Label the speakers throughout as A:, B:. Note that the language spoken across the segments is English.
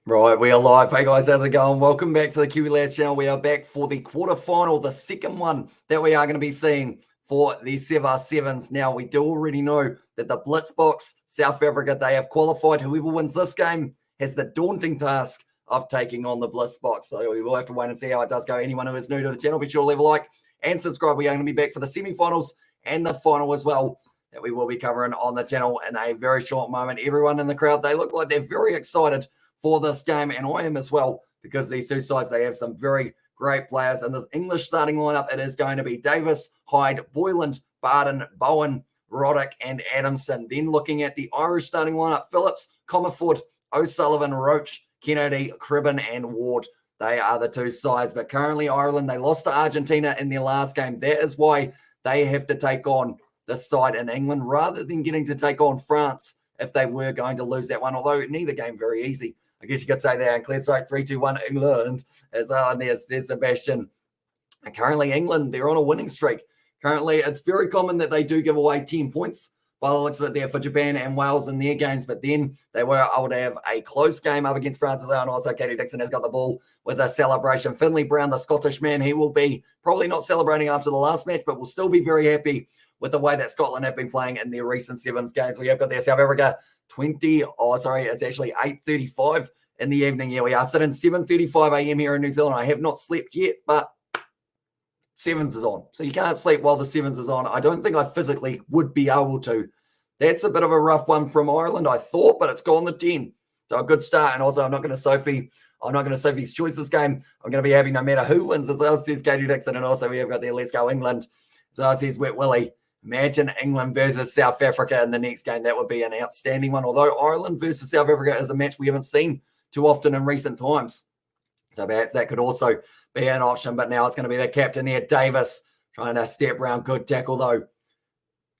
A: Right, we are live. Hey guys, how's it going? Welcome back to the Kiwi Lads channel. We are back for the quarterfinal, the second one that we are going to be seeing for the Seville Sevens. Now, we do already know that the Blitzbox, South Africa, they have qualified. Whoever wins this game has the daunting task of taking on the Blitzbox. So we will have to wait and see how it does go. Anyone who is new to the channel, be sure to leave a like and subscribe. We are going to be back for the semi-finals and the final as well that we will be covering on the channel in a very short moment. Everyone in the crowd, they look like they're very excited for this game, and I am as well, because these two sides, they have some very great players. And the English starting lineup, it is going to be Davis, Hyde, Boyland, Barden, Bowen, Roddick, and Adamson. Then looking at the Irish starting lineup, Phillips, Comerford, O'Sullivan, Roach, Kennedy, Cribben, and Ward. They are the two sides. But currently Ireland, they lost to Argentina in their last game. That is why they have to take on this side in England rather than getting to take on France if they were going to lose that one, although neither game very easy. I guess you could say that. And clear strike 3-2-1 England as well. And there's Sebastian. And currently England, they're on a winning streak. Currently, it's very common that they do give away 10 points by the looks of it there for Japan and Wales in their games. But then they were able to have a close game up against France as well. And also Katie Dixon has got the ball with a celebration. Finlay Brown, the Scottish man, he will be probably not celebrating after the last match, but will still be very happy with the way that Scotland have been playing in their recent Sevens games. We have got there South Africa it's actually 8:35 in the evening. Yeah, we are sitting 7:35 a.m. here in New Zealand. I have not slept yet, but Sevens is on. So you can't sleep while the Sevens is on. I don't think I physically would be able to. That's a bit of a rough one from Ireland, I thought, but it's gone to 10. So a good start. And also, I'm not going to Sophie's choice this game. I'm going to be happy no matter who wins as well, says Katie Dixon. And also we have got there, let's go England. So it says Wet Willie. Imagine England versus South Africa in the next game. That would be an outstanding one. Although Ireland versus South Africa is a match we haven't seen too often in recent times. So perhaps that could also be an option. But now it's going to be the captain here, Davis, trying to step around. Good tackle, though,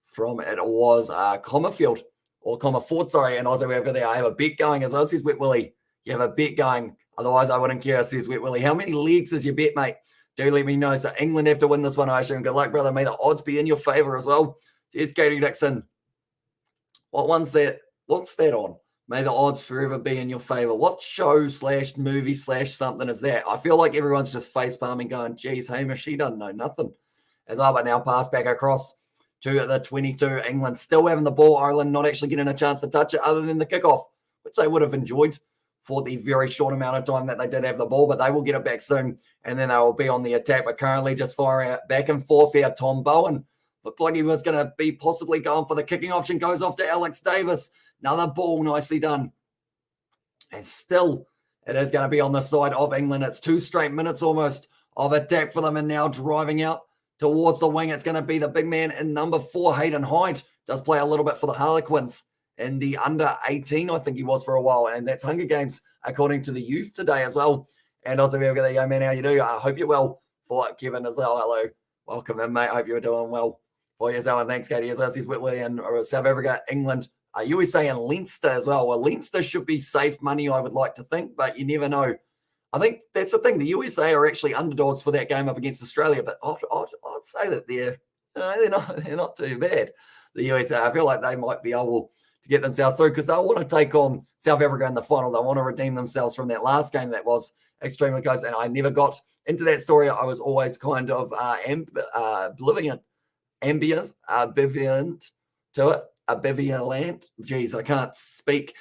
A: from it was Comerford, sorry. And also we have got there, I have a bet going as well, says Wet Willie. You have a bet going. Otherwise, I wouldn't care, says Wet Willie. How many legs is your bet, mate? Do let me know. So England have to win this one, I assume. Good luck, brother. May the odds be in your favor as well. Here's Katie Dixon. What one's that? What's that on? May the odds forever be in your favor. What show / movie / something is that? I feel like everyone's just face palming going, geez, Hamish, she doesn't know nothing. As I but now pass back across to the 22. England still having the ball. Ireland not actually getting a chance to touch it other than the kickoff, which they would have enjoyed for the very short amount of time that they did have the ball, but they will get it back soon, and then they will be on the attack. But currently just firing it back and forth here. Tom Bowen looked like he was going to be possibly going for the kicking option. Goes off to Alex Davis. Another ball, nicely done. And still, it is going to be on the side of England. It's 2 straight minutes almost of attack for them, and now driving out towards the wing. It's going to be the big man in number 4, Hayden Hyde. Does play a little bit for the Harlequins in the under 18, I think he was for a while. And that's Hunger Games, according to the youth today as well. And also, we've got the young man, how you do? I hope you're well. For Kevin as well. Hello. Welcome in, mate. I hope you're doing well for yourself. And thanks, Katie. As well as Whitley and South Africa, England. USA and Leinster as well. Well, Leinster should be safe money, I would like to think, but you never know. I think that's the thing. The USA are actually underdogs for that game up against Australia, but I'd say that they're not too bad. The USA, I feel like they might be able to get themselves through because they'll want to take on South Africa in the final. They want to redeem themselves from that last game that was extremely close. And I never got into that story. I was always kind of ambivalent to it. Ambivalent. Geez, I can't speak.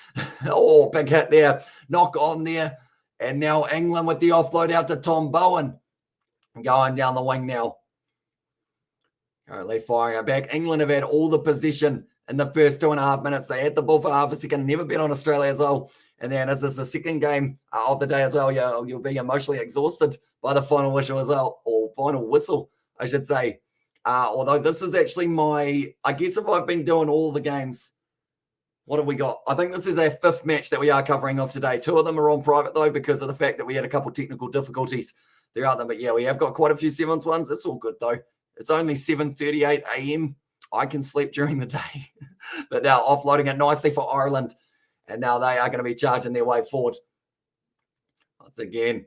A: Oh, big hit there. Knock on there. And now England with the offload out to Tom Bowen. Going down the wing now. Currently firing it back. England have had all the possession in the first 2.5 minutes. They had the ball for half a second. Never bet on Australia as well. And then as this is the second game of the day as well, you'll be emotionally exhausted by the final whistle as well. Or final whistle, I should say. Although this is actually I guess if I've been doing all the games, what have we got? I think this is our 5th match that we are covering off today. 2 of them are on private, though, because of the fact that we had a couple technical difficulties throughout them. But, yeah, we have got quite a few Sevens ones. It's all good, though. It's only 7:38 a.m. I can sleep during the day. But now offloading it nicely for Ireland. And now they are going to be charging their way forward. Once again,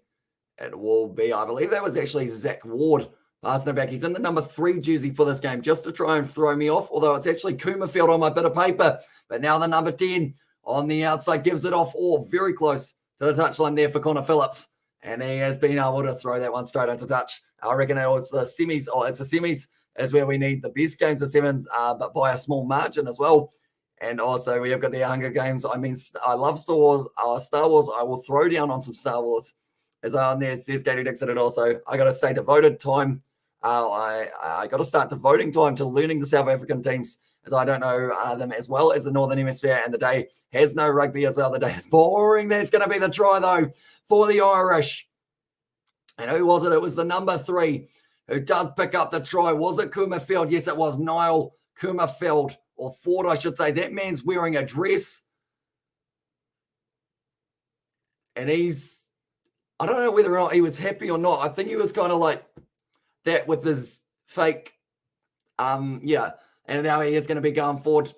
A: it will be, I believe that was actually Zach Ward passing it back. He's in the number 3 jersey for this game just to try and throw me off, although it's actually Kumafield on my bit of paper. But now the number 10 on the outside gives it off. Oh, very close to to the touchline there for Connor Phillips. And he has been able to throw that one straight into touch. I reckon it was the semis, or it's the semis is where we need the best games of sevens, but by a small margin as well. And also we have got the Hunger Games. I mean, I love Star Wars. Star Wars, I will throw down on some Star Wars. As on there says Katie Dixon, and also I got to stay devoted time. I got to start devoting time to learning the South African teams, as I don't know them as well as the Northern Hemisphere, and the day has no rugby as well. The day is boring. That's going to be the try, though, for the Irish. And who was it? It was the number 3 who does pick up the try. Was it Kummerfeld? Yes, it was Niall Kummerfeld, or Ford, I should say. That man's wearing a dress. And I don't know whether or not he was happy or not. I think he was kind of like that with his fake, And now he is going to be going forward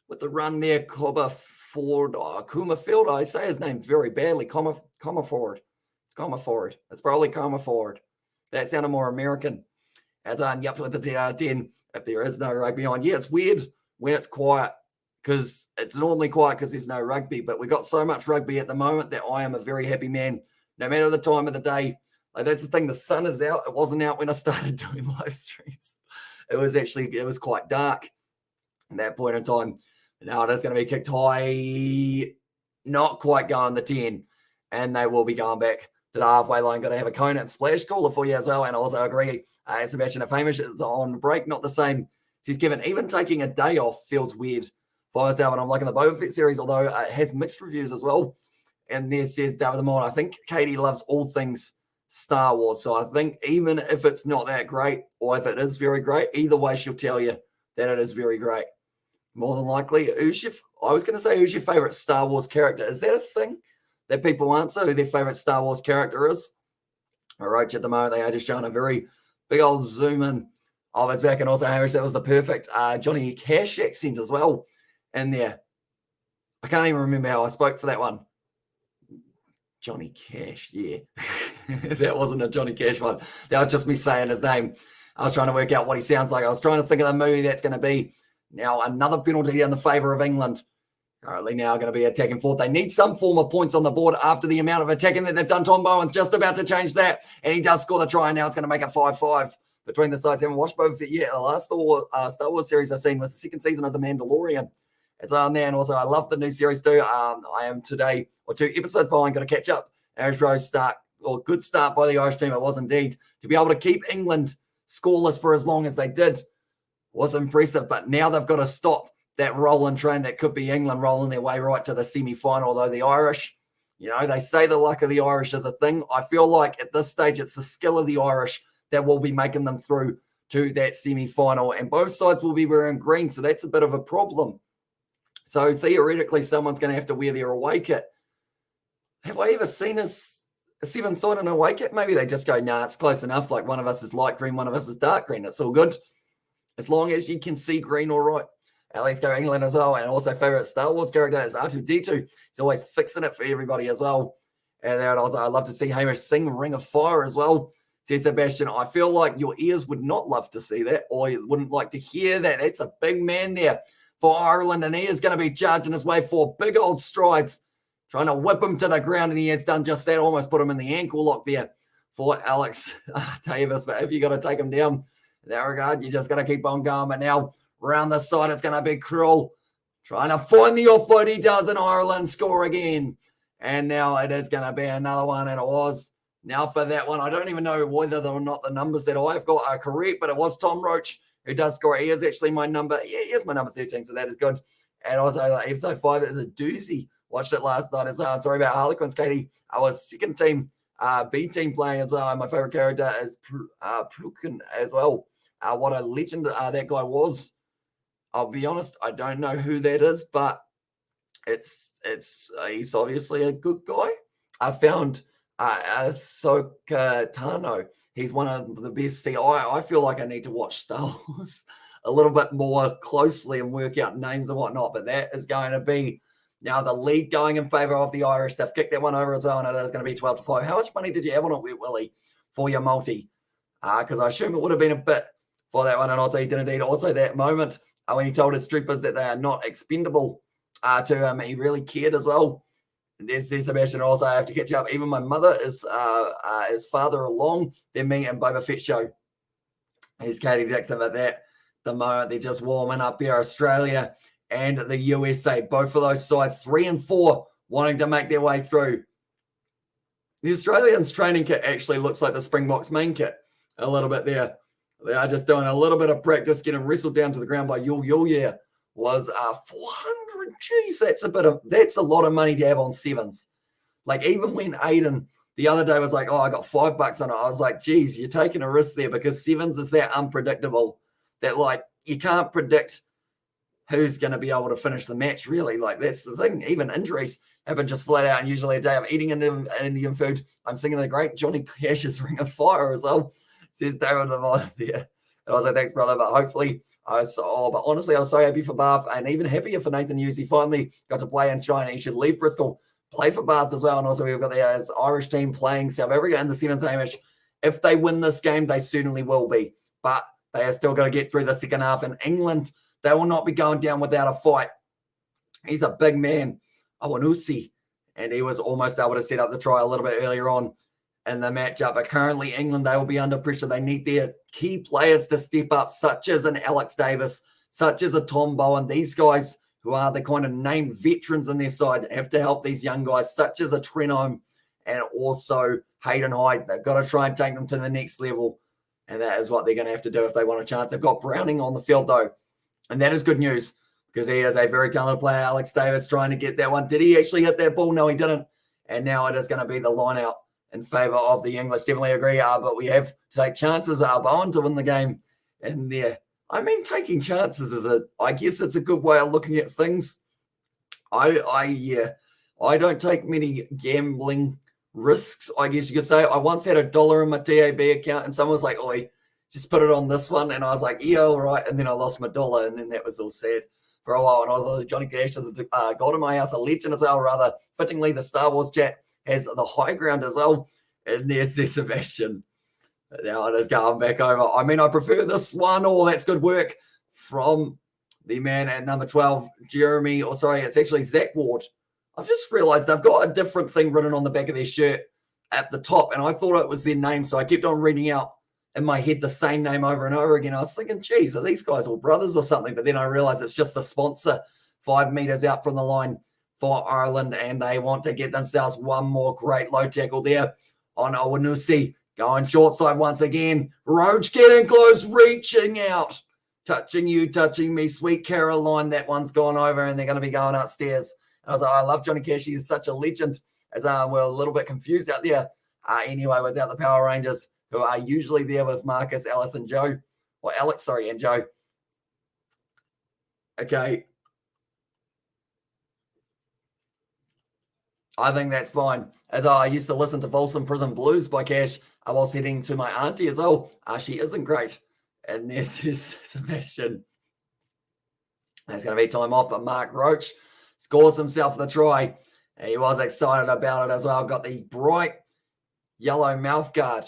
A: with the run there. Kummerfeld. I say his name very badly. Commerford. It's Commerford. It's probably Commerford. That sounded more American. As on, yep, with the 10 out of 10. If there is no rugby on. Yeah, it's weird when it's quiet, because it's normally quiet because there's no rugby. But we got so much rugby at the moment that I am a very happy man. No matter the time of the day. Like, that's the thing. The sun is out. It wasn't out when I started doing live streams. It was quite dark at that point in time. Now it is going to be kicked high. Not quite going the 10. And they will be going back to the halfway line. Got to have a cone and splash caller for you as well. And I also agree. Sebastian Famous is on break. Not the same. He's given, even taking a day off feels weird for myself. And I'm liking the Boba Fett series, although it has mixed reviews as well. And there says David the Morn, I think Katie loves all things Star Wars. So I think even if it's not that great, or if it is very great, either way she'll tell you that it is very great. More than likely, who's your favorite Star Wars character? Is that a thing that people answer, who their favorite Star Wars character is? All right, at the moment, they are just showing a very big old zoom in of his back. And also, Hamish, that was the perfect Johnny Cash accent as well in there. I can't even remember how I spoke for that one. Johnny Cash, yeah. That wasn't a Johnny Cash one. That was just me saying his name. I was trying to work out what he sounds like. I was trying to think of the movie that's going to be. Now, another penalty in the favour of England. Currently now going to be attacking forward. They need some form of points on the board after the amount of attacking that they've done. Tom Bowen's just about to change that. And he does score the try. And now it's going to make it 5-5 between the sides. I haven't watched Boba Fett yet. The last Star Wars series I've seen was the second season of The Mandalorian. It's on there. And also, I love the new series too. I am today, or 2 episodes behind, got to catch up. Irish Rose good start by the Irish team. It was indeed. To be able to keep England scoreless for as long as they did was impressive. But now they've got to stop that rolling train that could be England rolling their way right to the semi-final. Although the Irish, they say the luck of the Irish is a thing. I feel like at this stage, it's the skill of the Irish that will be making them through to that semi-final. And both sides will be wearing green, so that's a bit of a problem. So theoretically, someone's going to have to wear their away kit. Have I ever seen a seven-side in an away kit? Maybe they just go, nah, it's close enough. Like, one of us is light green, one of us is dark green. It's all good. As long as you can see green, all right. Let's go England as well. And also, favourite Star Wars character is R2-D2. He's always fixing it for everybody as well. And then also, I love to see Hamish sing Ring of Fire as well. Said Sebastian, I feel like your ears would not love to see that, or you wouldn't like to hear that. That's a big man there for Ireland, and he is going to be charging his way for big old strides, trying to whip him to the ground, and he has done just that. Almost put him in the ankle lock there for Alex Davis. But if you're going to take him down in that regard, you just got to keep on going. But now, around the side, it's going to be Cruel, trying to find the offload. He does, and Ireland score again. And now it is going to be another one, and it was. Now for that one, I don't even know whether or not the numbers that I've got are correct, but it was Tom Roach who does score. He is actually my number. Yeah, he is my number 13, so that is good. And also, episode 5 is a doozy. Watched it last night as well. Sorry about Harlequins, Katie. I was second team, B team playing as well. My favorite character is Pruken as well. What a legend that guy was. I'll be honest, I don't know who that is, but he's obviously a good guy. I found Ahsoka Tano. He's one of the best. See, I feel like I need to watch Star Wars a little bit more closely and work out names and whatnot. But that is going to be now the lead going in favour of the Irish. They've kicked that one over as well, and it is going to be 12-5. How much money did you have on it, Wet Willie, for your multi? Because I assume it would have been a bit for that one. And also, he did indeed. Also, that moment when he told his troopers that they are not expendable to him, he really cared as well. There's Sebastian. Also, I have to catch up. Even my mother is farther along than me and Boba Fett show. Here's Katie Jackson about that. The moment they're just warming up here, Australia and the USA, both of those sides, 3 and 4, wanting to make their way through. The Australians training kit actually looks like the Springboks main kit a little bit there. They are just doing a little bit of practice, getting wrestled down to the ground by Yul. Yeah, was 400. Geez, that's a lot of money to have on sevens. Like even when Aiden the other day was like, oh, I got $5 on it. I was like, geez, you're taking a risk there because sevens is that unpredictable that like you can't predict who's going to be able to finish the match really. Like that's the thing. Even injuries happen just flat out. And usually a day of eating Indian food. I'm singing the great Johnny Cash's Ring of Fire as well. Says David Devon there. And I was like, thanks, brother. But hopefully, but honestly, I was so happy for Bath and even happier for Nathan Hughes. He finally got to play in China. He should leave Bristol, play for Bath as well. And also, we've got the Irish team playing South Africa in the Sevens Hamish. If they win this game, they certainly will be. But they are still going to get through the second half. In England, they will not be going down without a fight. He's a big man, Awanusi, and he was almost able to set up the try a little bit earlier on in the matchup. But currently, England, they will be under pressure. They need their key players to step up, such as an Alex Davis, such as a Tom Bowen. These guys who are the kind of named veterans in their side have to help these young guys, such as a Trenholm and also Hayden Hyde. They've got to try and take them to the next level, and that is what they're going to have to do if they want a chance. They've got Browning on the field, though, and that is good news because he is a very talented player. Alex Davis trying to get that one. Did he actually hit that ball? No, he didn't. And now it is going to be the line out in favor of the English. Definitely agree, but we have to take chances. Bowen to win the game in there. I mean, taking chances I guess it's a good way of looking at things. I don't take many gambling risks, I guess you could say. I once had $1 in my TAB account and someone was like, oi, just put it on this one. And I was like, yeah, all right. And then I lost my $1 and then that was all sad for a while. And I was like, Johnny Cash is a God in my house, a legend as well, rather. Fittingly, the Star Wars chat has the high ground as well. And there's Sebastian. Now it is going back over. I mean, I prefer this one. Oh, that's good work from the man at number 12, Jeremy. Or sorry, it's actually Zach Ward. I've just realized they've got a different thing written on the back of their shirt at the top. And I thought it was their name. So I kept on reading out in my head the same name over and over again. I was thinking, geez, are these guys all brothers or something? But then I realized it's just the sponsor 5 meters out from the line for Ireland. And they want to get themselves one more great low tackle there on Owanusi. Going short side once again. Roach getting close, reaching out. Touching you, touching me. Sweet Caroline, that one's gone over and they're going to be going upstairs. And I was like, I love Johnny Cash. He's such a legend. As we're a little bit confused out there. Anyway, without the Power Rangers, who are usually there with Marcus, Alice, and Joe. Or Alex, sorry, and Joe. Okay. I think that's fine. As I used to listen to Folsom Prison Blues by Cash, I was heading to my auntie as well. She isn't great. And this is Sebastian. There's going to be time off, but Mark Roach scores himself the try. And he was excited about it as well. Got the bright yellow mouth guard.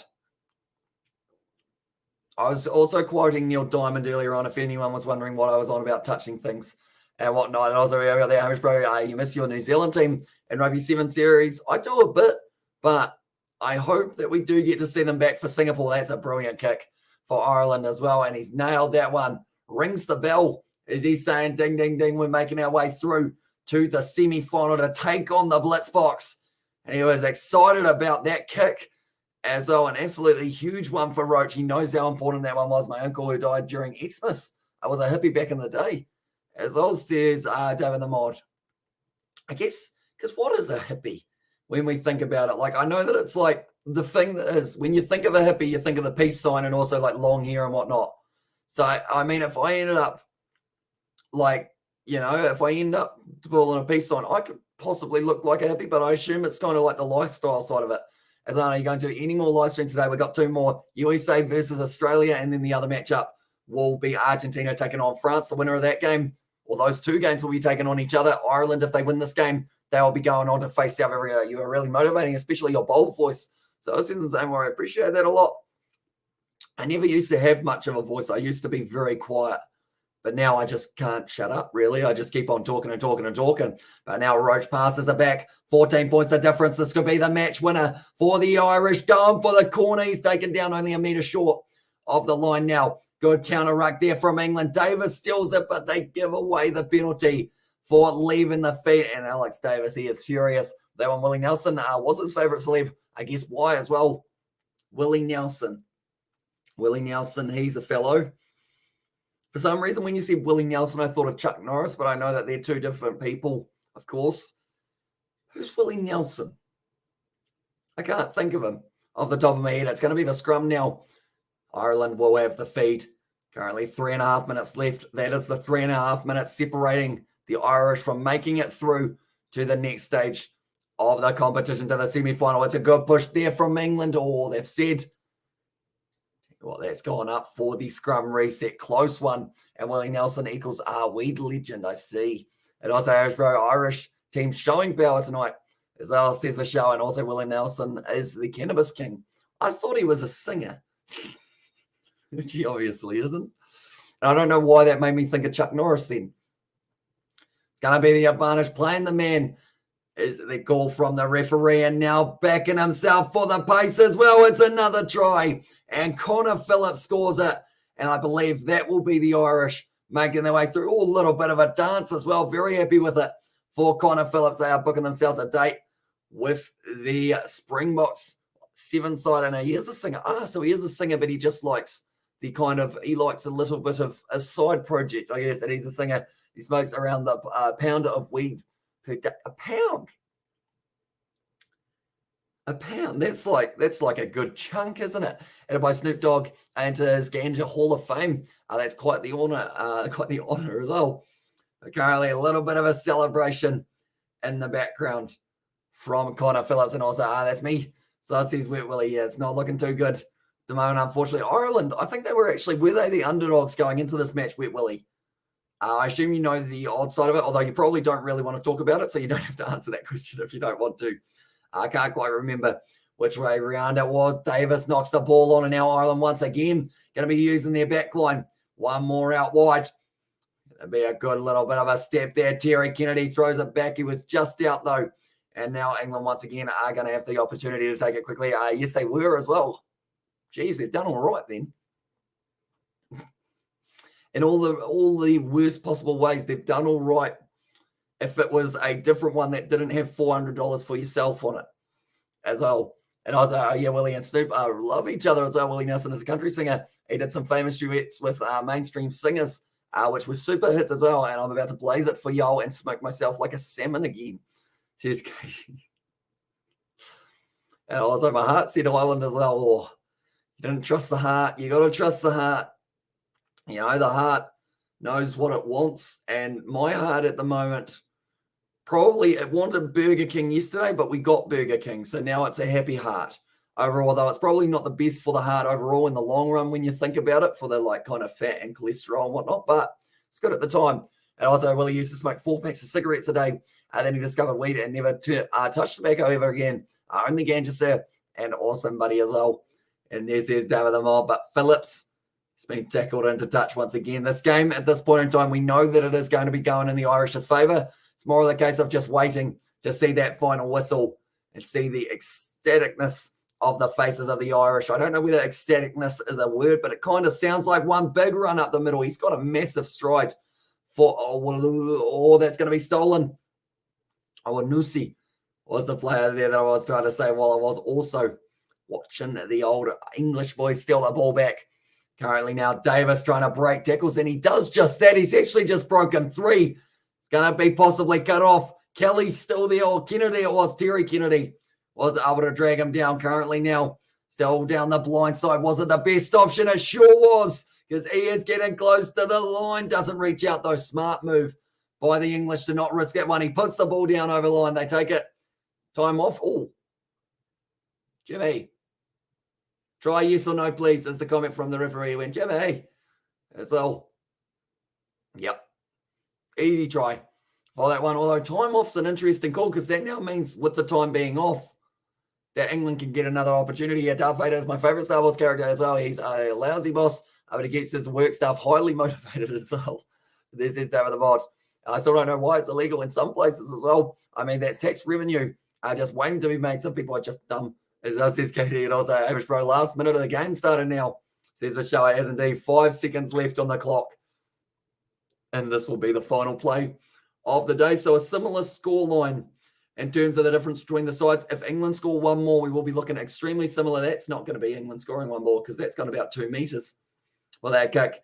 A: I was also quoting Neil Diamond earlier on, if anyone was wondering what I was on about touching things and whatnot. And also about the Hamish Bro, you miss your New Zealand team in Rugby 7 series. I do a bit, but I hope that we do get to see them back for Singapore. That's a brilliant kick for Ireland as well. And he's nailed that one. Rings the bell as he's saying, ding, ding, ding. We're making our way through to the semi-final to take on the Blitzboks. And he was excited about that kick as well. An absolutely huge one for Roach. He knows how important that one was. My uncle who died during Xmas. I was a hippie back in the day. As well says David the Mod. I guess, because what is a hippie when we think about it? Like, I know that it's like the thing that is, when you think of a hippie, you think of the peace sign and also like long hair and whatnot. So, I mean, if I ended up like, you know, if I end up pulling a peace sign, I could possibly look like a hippie, but I assume it's kind of like the lifestyle side of it. As I know you're going to any more live streams today, we've got 2 more. USA versus Australia, and then the other matchup will be Argentina taking on France. The winner of that game, or those 2 games will be taking on each other. Ireland, if they win this game, they will be going on to face South Africa. You are really motivating, especially your bold voice. So I was in the same way. I appreciate that a lot. I never used to have much of a voice. I used to be very quiet. But now I just can't shut up, really. I just keep on talking and talking and talking. But now Roach passes it back. 14 points the difference. This could be the match winner for the Irish. Going for the corner. He's taken down only a metre short of the line now. Good counter ruck there from England. Davis steals it, but they give away the penalty for leaving the feet. And Alex Davis, he is furious. That one, Willie Nelson, was his favourite celeb. I guess why as well. Willie Nelson. Willie Nelson, he's a fellow. For some reason, when you said Willie Nelson, I thought of Chuck Norris, but I know that they're two different people, of course. Who's Willie Nelson? I can't think of him off the top of my head. It's going to be the scrum now. Ireland will have the feed. Currently 3.5 minutes left. That is the 3.5 minutes separating the Irish from making it through to the next stage of the competition, to the semi-final. It's a good push there from England. Oh, they've said... Well, that's gone up for the scrum reset. Close one. And Willie Nelson equals Weed legend, I see. And also Irish team showing power tonight, as well says the show. And also Willie Nelson is the Cannabis King. I thought he was a singer. Which he obviously isn't. And I don't know why that made me think of Chuck Norris then. It's going to be the advantage. Playing the man is the call from the referee, and now backing himself for the pace as well. It's another try, and Connor Phillips scores it, and I believe that will be the Irish making their way through. Oh, a little bit of a dance as well. Very happy with it for Connor Phillips. They are booking themselves a date with the Springboks seven side. And he is a singer. So he is a singer, but he just likes he likes a little bit of a side project, I guess, and he's a singer. He smokes around the pound of weed per day. A pound. That's like a good chunk, isn't it? And by Snoop Dogg into his Ganja Hall of Fame. That's quite the honor as well. But currently a little bit of a celebration in the background from Connor Phillips, and also that's me. So it says Wet Willie. Yeah, it's not looking too good at the moment, unfortunately. Ireland, I think were they the underdogs going into this match, Wet Willie? I assume you know the odd side of it, although you probably don't really want to talk about it, so you don't have to answer that question if you don't want to. I can't quite remember which way around it was. Davis knocks the ball on, and now Ireland once again going to be using their back line. One more out wide. Going to be a good little bit of a step there. Terry Kennedy throws it back. He was just out, though. And now England once again are going to have the opportunity to take it quickly. Yes, they were as well. Geez, they've done all right then. In all the worst possible ways, they've done all right. If it was a different one that didn't have $400 for yourself on it as well. And I was Willie and Snoop love each other as well. Willie Nelson is a country singer. He did some famous duets with mainstream singers, which were super hits as well. And I'm about to blaze it for y'all and smoke myself like a salmon again, says Katie. And also my heart said Ireland as well. Oh, you didn't trust the heart. You got to trust the heart. You know, the heart knows what it wants. And my heart at the moment, probably it wanted Burger King yesterday, but we got Burger King. So now it's a happy heart overall, though it's probably not the best for the heart overall in the long run when you think about it, for the kind of fat and cholesterol and whatnot. But it's good at the time. And also, Willie used to smoke 4 packs of cigarettes a day. And then he discovered weed and never touched tobacco ever again. Only ganja, sir. And awesome buddy as well. And there's David the Mob. But Phillips, he's been tackled into touch once again. This game, at this point in time, we know that it is going to be going in the Irish's favour. It's more of the case of just waiting to see that final whistle and see the ecstaticness of the faces of the Irish. I don't know whether ecstaticness is a word, but it kind of sounds like one big run up the middle. He's got a massive stride for, that's going to be stolen. Nusi was the player there that I was trying to say while I was also watching the old English boys steal the ball back. Currently now Davis trying to break tackles, and he does just that. He's actually just broken 3. It's going to be possibly cut off. Kelly's still there, or Kennedy it was. Terry Kennedy was able to drag him down. Currently now still down the blind side. Was it the best option? It sure was, because he is getting close to the line. Doesn't reach out though. Smart move by the English to not risk that one. He puts the ball down over the line. They take it. Time off. Oh, Jimmy. Try yes or no, please, is the comment from the referee. When Jimmy. As well. Yep. Easy try for that one. Although time off's an interesting call, because that now means with the time being off that England can get another opportunity. Yeah, Darth Vader is my favourite Star Wars character as well. He's a lousy boss, but he gets his work stuff highly motivated as well. This is David the Bot. I still don't know why it's illegal in some places as well. I mean, that's tax revenue just waiting to be made. Some people are just dumb. As says Katie, and also Amish Bro, last minute of the game started now. Says Vishawa, as indeed 5 seconds left on the clock. And this will be the final play of the day. So a similar scoreline in terms of the difference between the sides. If England score one more, we will be looking extremely similar. That's not going to be England scoring one more because that's going to be about 2 meters for that kick.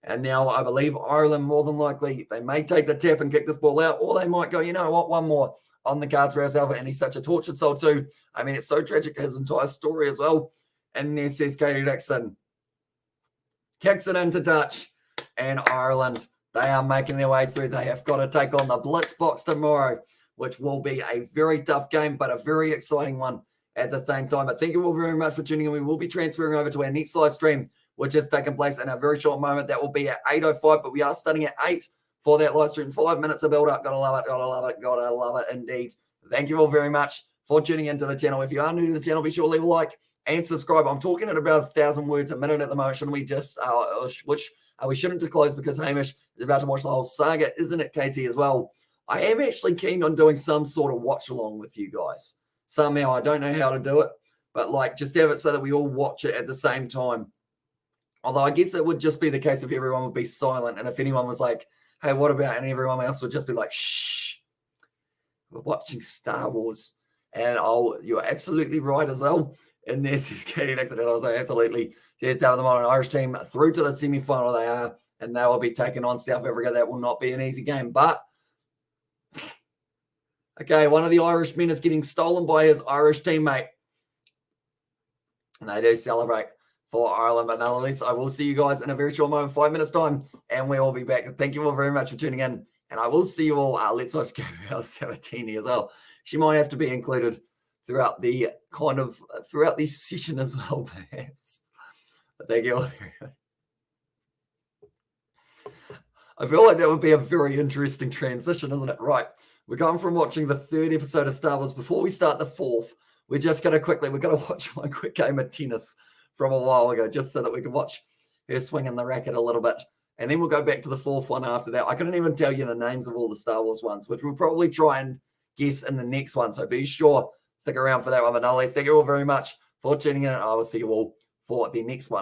A: And now I believe Ireland, more than likely, they may take the tap and kick this ball out, or they might go, you know what, one more on the cards for ourselves. And he's such a tortured soul too. I mean, it's so tragic, his entire story as well. And there says Katie Dixon. Kicks it into touch. And Ireland, they are making their way through. They have got to take on the Blitz box tomorrow, which will be a very tough game, but a very exciting one at the same time. But thank you all very much for tuning in. We will be transferring over to our next live stream, which is taking place in a very short moment. That will be at 8:05, but we are starting at 8 for that live stream. 5 minutes of build-up. Gotta love it, gotta love it, gotta love it indeed. Thank you all very much for tuning into the channel. If you are new to the channel, be sure to leave a like and subscribe. I'm talking at about 1,000 words a minute at the moment. Shouldn't we just, we shouldn't disclose because Hamish is about to watch the whole saga, isn't it, Katie, as well? I am actually keen on doing some sort of watch-along with you guys. Somehow, I don't know how to do it, but like just have it so that we all watch it at the same time. Although I guess it would just be the case if everyone would be silent. And if anyone was like, hey, what about, and everyone else would just be like, shh, we're watching Star Wars. And you're absolutely right as well. And this is Katie Nixon. And I was like, absolutely. There's David the Modern Irish team through to the semi-final they are. And they will be taking on South Africa. That will not be an easy game. But, okay, one of the Irishmen is getting stolen by his Irish teammate. And they do celebrate for Ireland. But nonetheless, I will see you guys in a very short moment, 5 minutes time, and we will be back. Thank you all very much for tuning in, and I will see you all. Let's watch Gabrielle Sabatini as well. She might have to be included throughout the throughout the session as well, perhaps. But thank you all very much. I feel like that would be a very interesting transition, isn't it? Right. We're going from watching the 3rd episode of Star Wars. Before we start the 4th, we're just going to we're going to watch one quick game of tennis from a while ago, just so that we can watch her swinging the racket a little bit. And then we'll go back to the 4th one after that. I couldn't even tell you the names of all the Star Wars ones, which we'll probably try and guess in the next one. So be sure, stick around for that one. But nonetheless, thank you all very much for tuning in, and I will see you all for the next one.